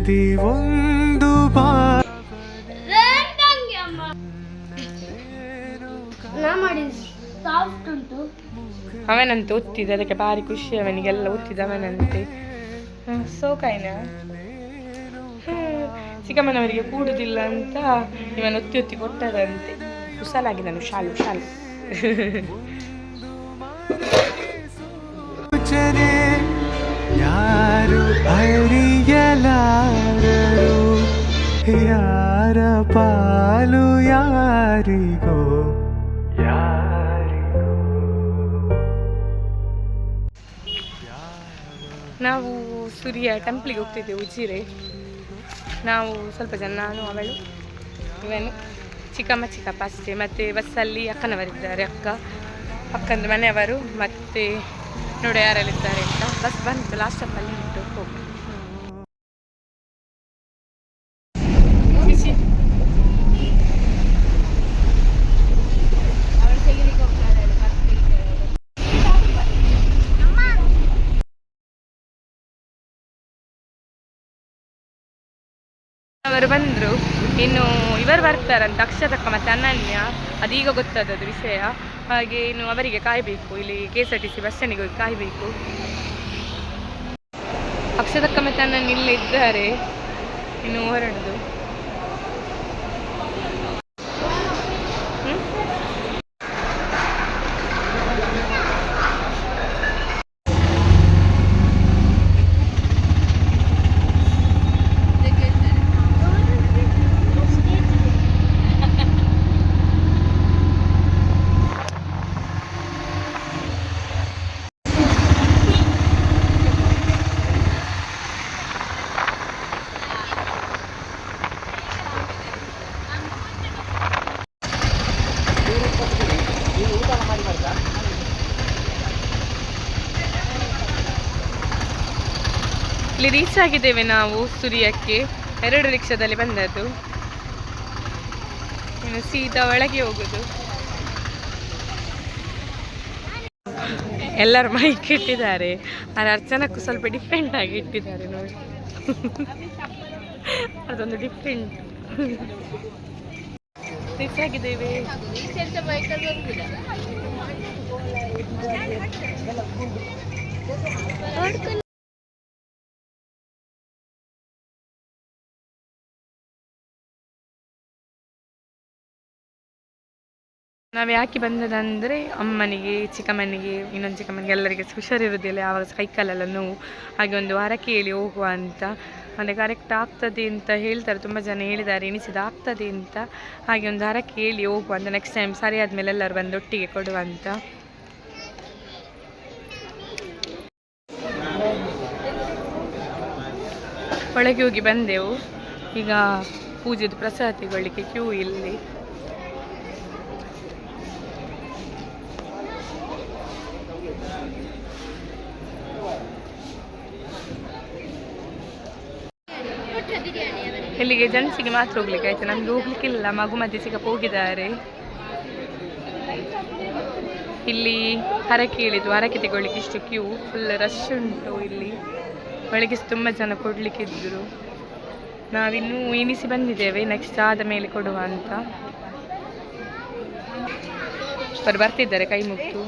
ಹೃದಯದಿ ಒಂದು ಅವನಂತೆ ಒತ್ತಿದೆ, ಅದಕ್ಕೆ ಭಾರಿ ಖುಷಿ ಅವನಿಗೆಲ್ಲ ಒತ್ತಿದ ಅವನಂತೆ. ಸೋಕಾಯ್ನ ಚಿಕ್ಕಮ್ಮನವರಿಗೆ ಕೂಡುದಿಲ್ಲ ಅಂತ ಇವನು ಒತ್ತಿ ಒತ್ತಿ ಕೊಟ್ಟದಂತೆ. ಕುಸಲಾಗಿ ನಾನು ಶಾಲು ಶಾಲು ಯಾರು ಅರಿಯಲಾರರು ಯಾರ ಪಾಲು ಯಾರಿಗೋ. ನಾವು ಸೂರ್ಯ ಟೆಂಪ್ಲಿಗೆ ಹೋಗ್ತಿದ್ದೇವೆ ಉಜಿರೆ. ನಾವು ಸ್ವಲ್ಪ ಜನ, ನಾನು, ಅವಳು, ಇವನು, ಚಿಕ್ಕಮ್ಮ ಚಿಕ್ಕಪ್ಪ ಅಷ್ಟೇ. ಮತ್ತು ಬಸ್ಸಲ್ಲಿ ಅಕ್ಕನವರಿದ್ದಾರೆ, ಅಕ್ಕಂದು ಮನೆಯವರು, ಮತ್ತು ನೋಡಿ ಯಾರೆಲ್ಲಿದ್ದಾರೆ ಅಂತ. ಬಸ್ ಬಂತು, ಲಾಸ್ಟ್ ಸ್ಟಾಪಲ್ಲಿ ಉಂಟು, ಹೋಗಿ. ಅವರು ಬಂದರು. ಇನ್ನು ಇವರು ಬರ್ತಾರಂತ, ಅಕ್ಷತಕ್ಕ ಮತ್ತು ಅನನ್ಯ. ಅದೀಗ ಗೊತ್ತಾದದ್ದು ವಿಷಯ. ಹಾಗೆ ಇನ್ನು ಅವರಿಗೆ ಕಾಯಬೇಕು. ಇಲ್ಲಿ KSRTC ಬಸ್ ಸ್ಟ್ಯಾಂಡಿಗೆ ಹೋಗಿ ಕಾಯಬೇಕು. ಅಕ್ಷತಕ್ಕ ಮತ್ತು ಅನನ್ಯ ಇಲ್ಲೇ ಇದ್ದಾರೆ, ಇನ್ನು ಹೊರಡುದು. ಇಲ್ಲಿ ರೀಚ್ ಆಗಿದ್ದೇವೆ ನಾವು ಸೂರ್ಯಕ್ಕೆ. 2 ರಿಕ್ಷಾದಲ್ಲಿ ಬಂದದ್ದು. ಇನ್ನು ಸೀದಾ ಒಳಗೆ ಹೋಗುದು. ಎಲ್ಲರೂ ಮೈಕ್ ಇಟ್ಟಿದ್ದಾರೆ, ಆದರೆ ಅರ್ಚನಕ್ಕೂ ಸ್ವಲ್ಪ ಡಿಫ್ರೆಂಟ್ ಆಗಿ ಇಟ್ಟಿದ್ದಾರೆ ನೋಡಿ. ಅದೊಂದು ಡಿಫ್ರೆಂಟ್. ರೀಚ್ ಆಗಿದ್ದೇವೆ. ನಾವು ಯಾಕೆ ಬಂದದಂದರೆ ಅಮ್ಮನಿಗೆ, ಚಿಕ್ಕಮ್ಮನಿಗೆ, ಇನ್ನೊಂದು ಚಿಕ್ಕಮ್ಮನಿಗೆ ಎಲ್ಲರಿಗೆ ಹುಷಾರಿರೋದಿಲ್ಲ, ಆವಾಗ ಕೈಕಾಲೆಲ್ಲ ನೋವು. ಹಾಗೆ ಒಂದು ಹರಕೆ ಹೇಳಿ ಹೋಗುವ ಅಂತ. ಅಂದರೆ ಕರೆಕ್ಟ್ ಆಗ್ತದೆ ಅಂತ ಹೇಳ್ತಾರೆ, ತುಂಬ ಜನ ಹೇಳಿದ್ದಾರೆ, ಎಣಿಸಿದ ಆಗ್ತದೆ ಅಂತ. ಹಾಗೆ ಒಂದು ಹರಕೆ ಹೇಳಿ ಹೋಗುವ ಅಂತ. ನೆಕ್ಸ್ಟ್ ಟೈಮ್ ಸರಿ ಆದಮೇಲೆ ಎಲ್ಲರೂ ಬಂದು ಒಟ್ಟಿಗೆ ಕೊಡುವ ಅಂತ. ಒಳಗೆ ಹೋಗಿ ಬಂದೆವು. ಈಗ ಪೂಜೆದು ಪ್ರಸಾದ ತಗೊಳ್ಳಿಕ್ಕೆ ಕ್ಯೂ ಇಲ್ಲಿ. ಇಲ್ಲಿಗೆ ಜೆಂಟ್ಸಿಗೆ ಮಾತ್ರ ಹೋಗ್ಲಿಕ್ಕೆ ಆಯ್ತು, ನಮ್ಗೆ ಹೋಗ್ಲಿಕ್ಕಿಲ್ಲ. ಮಗು ಮತ್ತೆ ಚಿಕ್ಕಪ್ಪ ಹೋಗಿದ್ದಾರೆ. ಇಲ್ಲಿ ಹರಕೆ ಹೇಳಿದ್ದು, ಹರಕೆ ತಗೊಳ್ಳಿಕ್ಕೆ ಇಷ್ಟು ಕ್ಯೂ, ಫುಲ್ ರಶ್ ಉಂಟು ಇಲ್ಲಿ. ಒಳಗೆ ತುಂಬ ಜನ ಕೊಡ್ಲಿಕ್ಕಿದ್ರು. ನಾವಿನ್ನೂ ಎಣಿಸಿ ಬಂದಿದ್ದೇವೆ, ನೆಕ್ಸ್ಟ್ ಆದ ಮೇಲೆ ಕೊಡುವ ಅಂತ. ಅವರು ಬರ್ತಿದ್ದಾರೆ ಕೈ ಮುಗಿದು.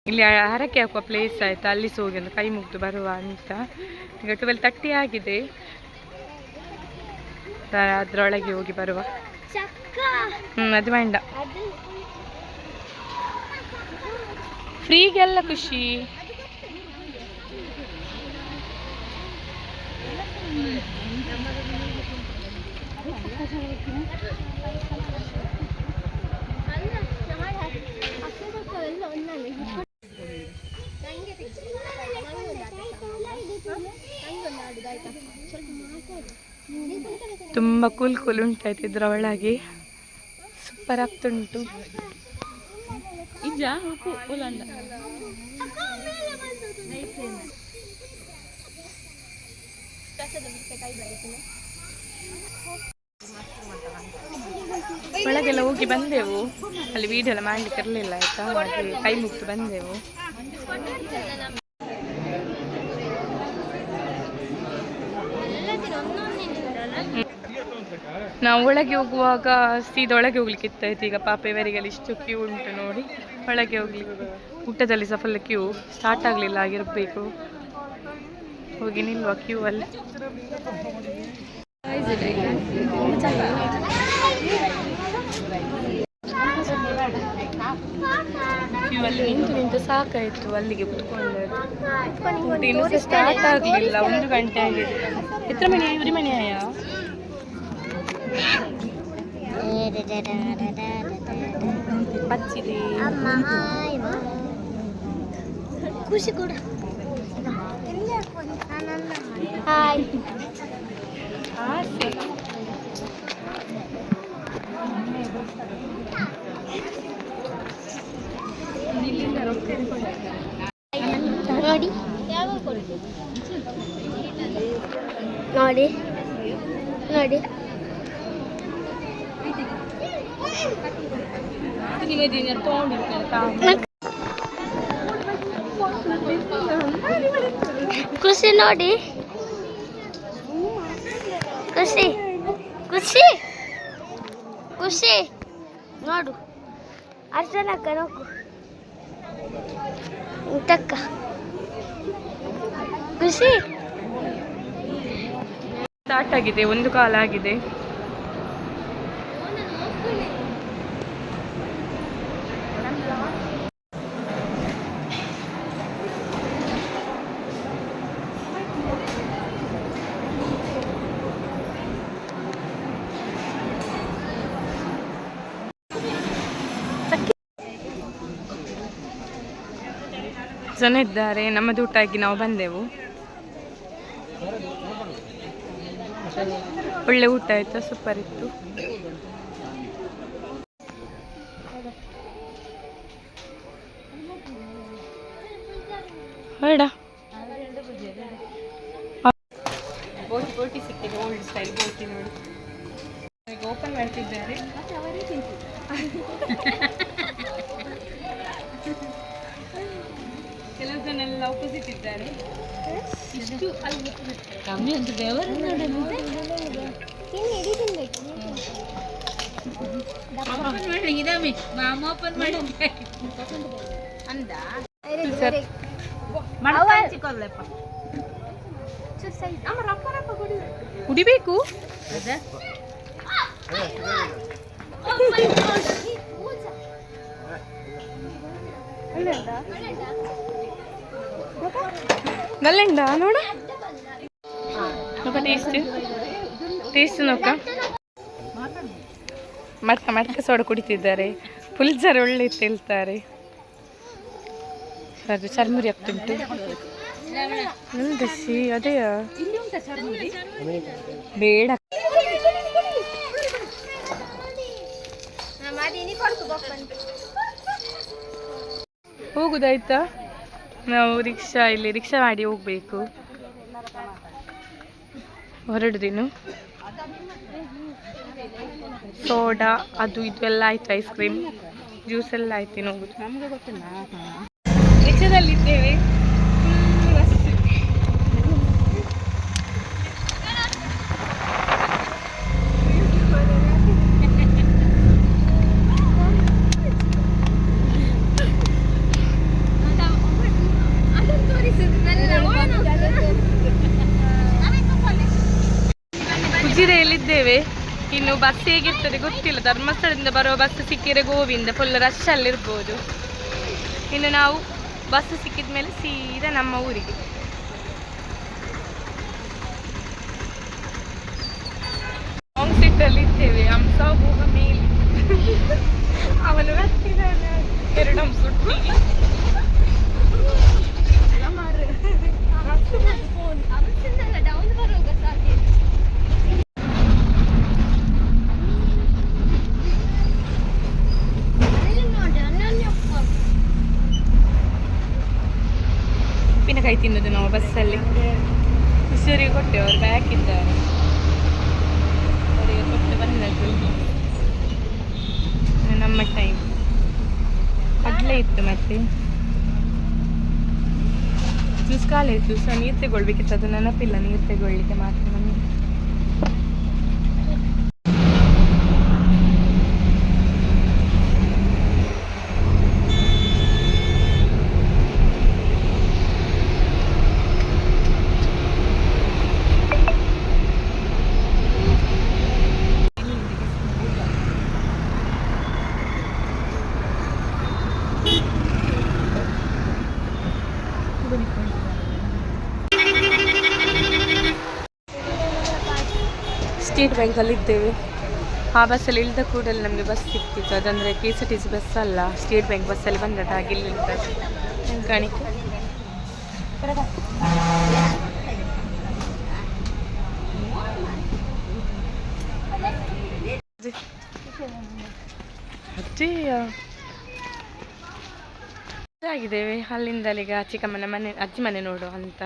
ಇಲ್ಲಿ ಹರಕೆ ಹಾಕುವ ಪ್ಲೇಸ್ ಆಯ್ತು, ಅಲ್ಲಿ ಹೋಗಿ ಒಂದು ಕೈ ಮುಗಿದು ಬರುವ ಅಂತ. ಈಗ 12:30 ಆಗಿದೆ, ಅದರೊಳಗೆ ಹೋಗಿ ಬರುವ. ಅದು ಬೇಡ, ಫ್ರೀಗೆಲ್ಲ ಖುಷಿ. ತುಂಬ ಕೂಲ್ ಉಂಟಾಯ್ತು ಇದ್ರ ಒಳಗೆ, ಸೂಪರ್ ಆಗ್ತುಂಟು. ಒಳಗೆಲ್ಲ ಹೋಗಿ ಬಂದೆವು. ಅಲ್ಲಿ ವಿಡಿಯೋ ಎಲ್ಲ ಮಾಡ್ಲಿಕ್ಕೆ ಇರಲಿಲ್ಲ ಆಯ್ತಾ, ಹಾಗೆ ಕೈ ಮುಗಿದು ಬಂದೆವು. ನಾವು ಒಳಗೆ ಹೋಗುವಾಗ ಸೀದಾ ಒಳಗೆ ಹೋಗ್ಲಿಕ್ಕೆ ಇತ್ತಾಯ್ತು. ಈಗ ಪಾಪೆಯವರಿಗೆಲ್ಲ ಇಷ್ಟು ಕ್ಯೂ ಉಂಟು ನೋಡಿ. ಒಳಗೆ ಹೋಗ್ಲಿಕ್ಕೆ ಊಟದಲ್ಲಿ ಸಹ ಫುಲ್ ಕ್ಯೂ, ಸ್ಟಾರ್ಟ್ ಆಗಲಿಲ್ಲ ಆಗಿರಬೇಕು. ಹೋಗಿ ನಿಲ್ಲುವ ಕ್ಯೂ ಅಲ್ಲಿ. ಕ್ಯೂ ಅಲ್ಲಿ ನಿಂತು ನಿಂತು ಸಾಕಾಯಿತು, ಅಲ್ಲಿಗೆ ಕುತ್ಕೊಂಡದ್ದು. ಇನ್ನೂ ಸಹ ಸ್ಟಾರ್ಟ್ ಆಗಲಿಲ್ಲ, 1 ಗಂಟೆ ಆಗಿದೆ. ಎತ್ರ ಮಣಿ ಇವ್ರಿ ಮಣಿ ಆಯ ಬಚ್ಚಿದೆ ಖುಷಿ ಕೂಡ ಹಾಯ್ ನೋಡಿ ನೋಡಿ ನೋಡಿ ಖುಷಿ ನೋಡಿ ಖುಷಿ ಖುಷಿ ಖುಷಿ ನೋಡು ಅರ್ಜನಕ್ಕ ನೋಕು ತಕ್ಕ ಖುಷಿ ಸ್ಟಾರ್ಟ್ ಆಗಿದೆ, 1 ಕಾಲ ಆಗಿದೆ. ಜನ ಇದ್ದಾರೆ. ನಮ್ಮದು ಊಟ ಆಗಿ ನಾವು ಬಂದೆವು. ಒಳ್ಳೆ ಊಟ ಆಯ್ತಾ, ಸೂಪರ್ ಇತ್ತು. ಬೇಡ ಬೋಟಿ ಸಿಕ್ಕಿದೆ, ಓಲ್ಡ್ ಸ್ಟೈಲ್ ಬೋಟಿ ನೋಡಿ. ಈಗ ಓಪನ್ ಮಾಡ್ತಿದ್ದಾರೆ. ಕೆಲವು ಜನ ಎಲ್ಲ ಆಪೋಸಿಟ್ ಇದ್ದಾರೆ. ಇಷ್ಟು ಅಲ್ಲಿ ಕಮ್ಮಿ ಅಂತ ದೇವರು ಕುಡಿಬೇಕು. ನಲ್ಲೆಂಡ ನೋಡ ಟೇಸ್ಟ್ ನೋಕ. ಮಡ್ಕ ಸೋಡ ಕುಡಿತಿದ್ದಾರೆ. ಫುಲ್ ಜರ ಒಳ್ಳೆ ಇತ್ತು ಹೇಳ್ತಾರೆ. ಅದು ಚರ್ಮುರಿ ಆಗ್ತುಂಟು. ದಸಿ ಅದೇ ಬೇಡ. ಹೋಗುದಾಯ್ತಾ? ನಾವು ಇಲ್ಲಿ ರಿಕ್ಷಾ ಮಾಡಿ ಹೋಗ್ಬೇಕು. ಹೊರಡುದಿನ್ನು. ಸೋಡಾ ಅದು ಇದು ಎಲ್ಲ ಆಯ್ತು, ಐಸ್ ಕ್ರೀಮ್ ಜ್ಯೂಸ್ ಎಲ್ಲ ಆಯ್ತು. ಇನ್ನು ಹೋಗುದು ನಮಗೆ ಗೊತ್ತಿಲ್ಲ. ರಿಕ್ಷಾದಲ್ಲಿದ್ದೇವೆ. ಉಜಿರೆಯಲ್ಲಿದ್ದೇವೆ. ಇನ್ನು ಬಸ್ ಹೇಗಿರ್ತದೆ ಗೊತ್ತಿಲ್ಲ. ಧರ್ಮಸ್ಥಳದಿಂದ ಬರುವ ಬಸ್ ಸಿಕ್ಕಿದ್ರೆ ಗೋವಿಂದ, ಫುಲ್ ರಶ್ ಅಲ್ಲಿರ್ಬೋದು. ಇನ್ನು ನಾವು ಬಸ್ ಸಿಕ್ಕಿದ ಮೇಲೆ ಸೀದಾ ನಮ್ಮ ಊರಿಗೆ. ಲಾಂಗ್ ಸೀಟಲ್ಲಿ ಇದ್ದೇವೆ. ಹಂಸ ಹೋಗ ಮೇಲೆ ಅವನು ಬರ್ತಿದ್ದಾನೆ. 2 ಹಂಸ ಉಪ್ಪಿನಕಾಯಿ ತಿನ್ನೋದು ನಾವು ಬಸ್ಸಲ್ಲಿ. ಹುಷಾರಿಗೆ ಕೊಟ್ಟೆವು, ಅವ್ರು ಬ್ಯಾಕ್ ಇದ್ದಾರೆ, ಅವರಿಗೆ ಕೊಟ್ಟು ಬಂದದ್ದು. ನಮ್ಮ ಟೈಮ್ ಕಡಲೆ ಇತ್ತು, ಮತ್ತೆ ಜ್ಯೂಸ್ ಖಾಲಿ ಇತ್ತು. ಸೊ ನೀರು ತಗೊಳ್ಬೇಕಿತ್ತು, ಅದು ನೆನಪಿಲ್ಲ ನೀರು ತಗೊಳ್ಳಿಕ್ಕೆ ಮಾತ್ರ ನಮಗೆ. ಸ್ಟೇಟ್ ಬ್ಯಾಂಕಲ್ಲಿ ಇದ್ದೇವೆ. ಆ ಬಸ್ಸಲ್ಲಿ ಇಳಿದ ಕೂಡಲೇ ನಮಗೆ ಬಸ್ ಸಿಕ್ತಿತ್ತು. ಅದಂದರೆ KSRTC ಬಸ್ ಅಲ್ಲ, ಸ್ಟೇಟ್ ಬ್ಯಾಂಕ್ ಬಸ್ಸಲ್ಲಿ ಬಂದದ್ದು. ಹಾಗೆ ಇಲ್ಲಿ ಕಾಣಿಕೆ ಆಗಿದ್ದೇವೆ. ಅಲ್ಲಿಂದಲೀಗ ಚಿಕ್ಕಮ್ಮನ ಮನೆ, ಅಜ್ಜಿ ಮನೆ ನೋಡುವ ಅಂತ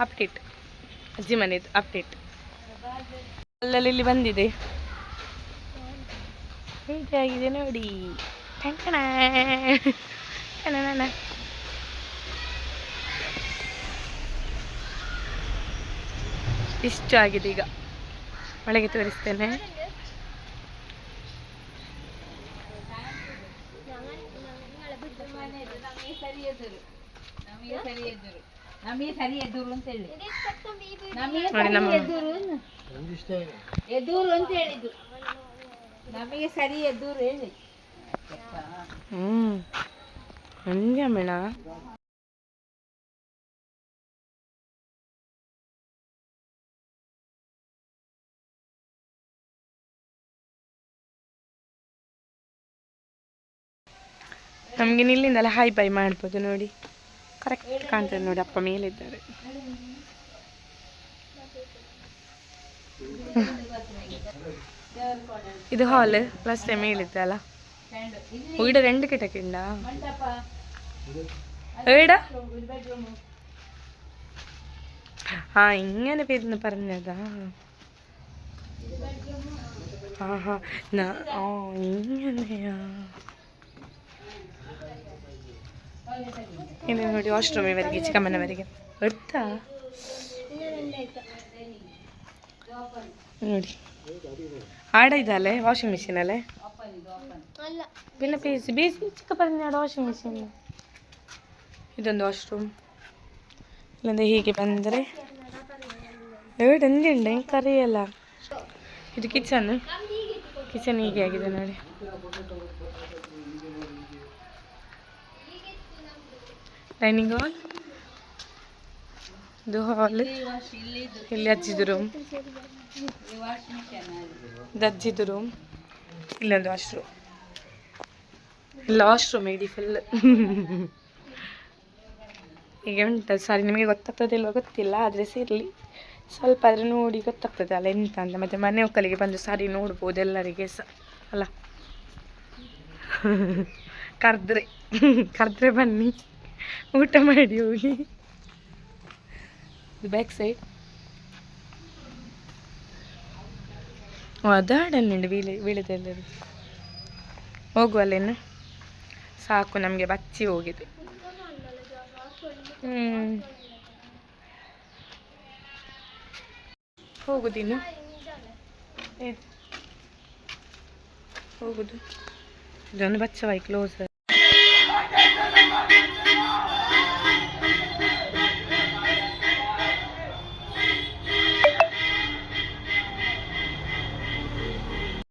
ಅಪ್ಡೇಟ್. ಅಜ್ಜಿ ಮನೆದು ಅಪ್ಡೇಟ್ ಅಲ್ಲಲ್ಲಿ ಇಲ್ಲಿ ಬಂದಿದೆ. ಹೇಗಾಗಿದೆ ನೋಡಿ. ಇಷ್ಟು ಆಗಿದೆ. ಈಗ ಒಳಗೆ ತೋರಿಸ್ತೇನೆ. ನೋಡಿ ನಮ್ಮ ಎದುರು ಅಂತ ಹೇಳಿದ್ದು, ನಮಗೆ ಸರಿ ಎದುರು ಹೇಳಿ. ಹಂಗೆ ಮೇಣ. ನಮಗೆ ಇಲ್ಲಿಂದಲೇ ಹಾಯ್ ಬೈ ಮಾಡ್ಬೋದು ನೋಡಿ. ಕರೆಕ್ಟ್ ಕಾಣ್ತದೆ ನೋಡಿ. ಅಪ್ಪ ಮೇಲಿದ್ದಾರೆ. ಇದು ಹಾಲ್. ಲಾಸ್ಟ್ ಟೈಮ್ ಹೇಳಿದ್ದೆ ಅಲ್ಲ. ഇവിടെ 2 കിടക്കുന്നുണ്ടാ? എവിടാ? ആ ഇങ്ങനെ പേരുന്ന് പറഞ്ഞതാ. ആഹാ ഇങ്ങനെയാ. ಇದು ನೋಡಿ ವಾಶ್ರೂಮ್ ಇವರಿಗೆ, ಚಿಕ್ಕಮ್ಮನವರಿಗೆ ಗೊತ್ತಾ ನೋಡಿ. ಆಡ ಇದಲ್ಲೇ ವಾಷಿಂಗ್ ಮಿಷಿನ್ ಅಲ್ಲೇ പിന്നെ ബേസി ചിക്ക പറഞ്ഞാട് ವಾಷಿಂಗ್ ಮಿಷಿನ್. ಇದೊಂದು ವಾಶ್ರೂಮ್. ಇಲ್ಲಂದ್ರೆ ಹೀಗೆ ಬಂದರೆ ಎರಡು ಉಂಟು ಹೆಂಗೆ ಕರಿಯಲ್ಲ. ಇದು ಕಿಚನ್. ಕಿಚನ್ ಹೀಗೆ ಆಗಿದೆ ನೋಡಿ. Dining hall. ಇದು ಹಾಲ್. ಇಲ್ಲಿ ಅಜ್ಜಿದು ರೂಮ್. ಇದು ಅಜ್ಜಿದು ರೂಮ್. ಇಲ್ಲೊಂದು ವಾಶ್ರೂಮ್. ಇಲ್ಲ ವಾಶ್ರೂಮ್ ಇಡೀ ಫುಲ್ ಹೀಗೆ ಉಂಟು. ಸಾರಿ, ನಿಮಗೆ ಗೊತ್ತಾಗ್ತದಿಲ್ವ ಗೊತ್ತಿಲ್ಲ, ಆದರೆ ಸೇರಲಿ ಸ್ವಲ್ಪ ಆದರೆ ನೋಡಿ ಗೊತ್ತಾಗ್ತದೆ ಅಲ್ಲ ಎಂತ ಅಂತ. ಮತ್ತು ಮನೆ ಒಕ್ಕಲಿಗೆ ಬಂದು ಸಾರಿ ನೋಡ್ಬೋದು ಎಲ್ಲರಿಗೆ ಸಹ ಅಲ್ಲ. ಕರೆದ್ರೆ ಬನ್ನಿ, ಊಟ ಮಾಡಿ ಹೋಗಿ. ಇದು ಬ್ಯಾಕ್ ಸೈಡ್. ಅದಾಡನ್ನುಂಡು ಬೀಳದೆಲ್ಲರೂ. ಹೋಗುವಲ್ಲೇನು ಸಾಕು, ನಮಗೆ ಬಚ್ಚಿ ಹೋಗಿದೆ. ಹೋಗುದಿನ್ನು ಹೋಗುದು. ಇದೊಂದು ಬಚ್ಚವಾಯಿ ಕ್ಲೋಸ್.